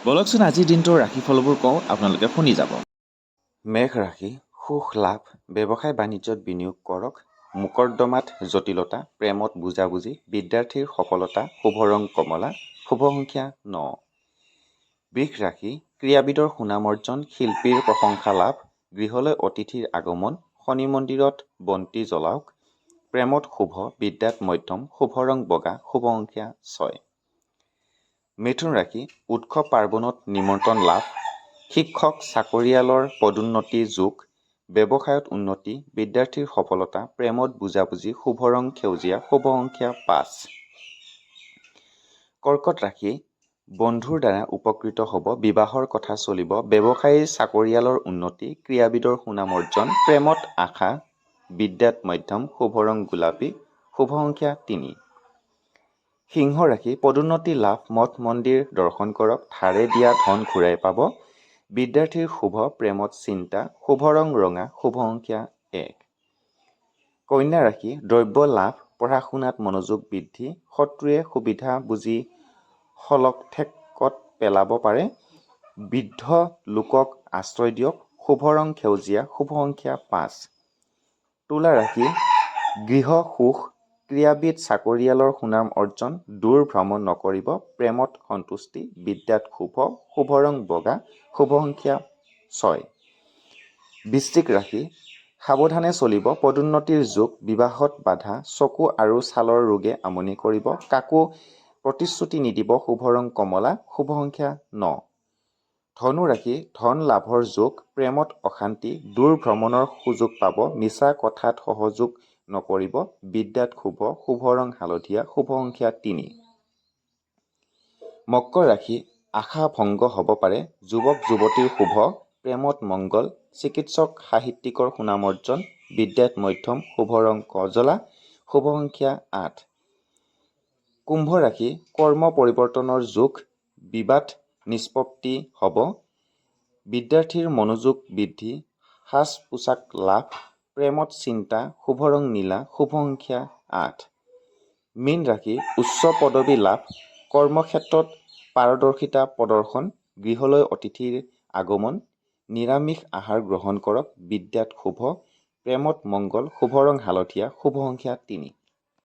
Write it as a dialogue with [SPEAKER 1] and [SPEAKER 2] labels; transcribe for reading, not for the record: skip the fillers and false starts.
[SPEAKER 1] বলকচোন আজিৰ দিনটোৰ ৰাশিফলবোৰ কওঁ, আপোনালোকে শুনি যাব।
[SPEAKER 2] মেঘ ৰাশি, সুখ লাভ, ব্যৱসায় বাণিজ্যত বিনিয়োগ কৰক। মোকৰ্দমাত জটিলতা, প্ৰেমত বুজাবুজি, বিদ্যাৰ্থীৰ সফলতা, শুভ ৰং কমলা, শুভ সংখ্যা 9। বৃষ ৰাশি, ক্ৰীড়াবিদৰ সুনাম অৰ্জন, শিল্পীৰ প্ৰশংসা লাভ, গৃহলৈ অতিথিৰ আগমন, শনি মন্দিৰত বন্তি জ্বলাওক। প্ৰেমত শুভ, বিদ্যাত মধ্যম, শুভ ৰং বগা, শুভ সংখ্যা 6। মিথুন ৰাশি, উৎসৱ পাৰ্বণত নিমন্ত্ৰণ লাভ, শিক্ষক চাকৰিয়ালৰ পদোন্নতি যোগ, ব্যৱসায়ত উন্নতি, বিদ্যাৰ্থীৰ সফলতা, প্ৰেমত বুজাবুজি, শুভ ৰং সেউজীয়া, শুভ সংখ্যা 5। কৰ্কট ৰাশি, বন্ধুৰ দ্বাৰা উপকৃত হ'ব, বিবাহৰ কথা চলিব, ব্যৱসায়ী চাকৰিয়ালৰ উন্নতি, ক্ৰীড়াবিদৰ সুনাম অৰ্জন, প্ৰেমত আশা, বিদ্যাত মধ্যম, শুভ ৰং গোলাপী, শুভ সংখ্যা 3। সিংহ ৰাশি, পদোন্নতি লাভ, মঠ মন্দিৰ দৰ্শন কৰক, ধাৰে দিয়া ধন ঘূৰাই পাব, বিদ্যাৰ্থীৰ শুভ, প্ৰেমত চিন্তা, শুভ ৰং ৰঙা, শুভ সংখ্যা 1। কন্যা ৰাশি, দ্ৰব্য লাভ, পঢ়া শুনাত মনোযোগ বৃদ্ধি, শত্ৰুৱে সুবিধা বুজি শলঠেকত পেলাব পাৰে, বৃদ্ধ লোকক আশ্ৰয় দিয়ক, শুভ ৰং সেউজীয়া, শুভ সংখ্যা 5। তুলা ৰাশি, গৃহ সুখ, ক্ৰীড়াবিদ চাকৰিয়ালৰ সুনাম অৰ্জন, দূৰ ভ্ৰমণ নকৰিব, প্ৰেমত সন্তুষ্টি, বিদ্যাত শুভ, শুভ ৰং বগা, শুভ সংখ্যা 6। বৃশ্চিক ৰাশি, সাৱধানে চলিব, পদোন্নতিৰ যোগ, বিবাহত বাধা, চকু আৰু ছালৰ ৰোগে আমনি কৰিব, কাকো প্ৰতিশ্ৰুতি নিদিব, শুভ ৰং কমলা, শুভ সংখ্যা 9। ধনু ৰাশি, ধন লাভৰ যোগ, প্ৰেমত অশান্তি, দূৰ ভ্ৰমণৰ সুযোগ পাব, মিছা কথাত সহযোগ নকৰিব, বিদ্যাত শুভ, শুভ ৰং হালধীয়া, শুভ সংখ্যা 3। মকৰ ৰাশি, আশা ভংগ হ'ব পাৰে, যুৱক যুৱতীৰ শুভ, প্ৰেমত মংগল, চিকিৎসক সাহিত্যিকৰ সুনাম অৰ্জন, বিদ্যাত মধ্যম, শুভ ৰং কজলা, শুভ সংখ্যা 8। কুম্ভ ৰাশি, কৰ্ম পৰিৱৰ্তনৰ যোগ, বিবাদ নিষ্পত্তি হ'ব, বিদ্যাৰ্থীৰ মনোযোগ বৃদ্ধি, সাজ পোছাক লাভ, প্ৰেমত চিন্তা, শুভ ৰং নীলা, শুভ সংখ্যা 8। মীন ৰাশি, উচ্চ পদবী লাভ, কৰ্মক্ষেত্ৰত পাৰদৰ্শিতা প্ৰদৰ্শন, গৃহলৈ অতিথিৰ আগমন, নিৰামিষ আহাৰ গ্ৰহণ কৰক, বিদ্যাত শুভ, প্ৰেমত মংগল, শুভ ৰং হালধীয়া, শুভ সংখ্যা 3।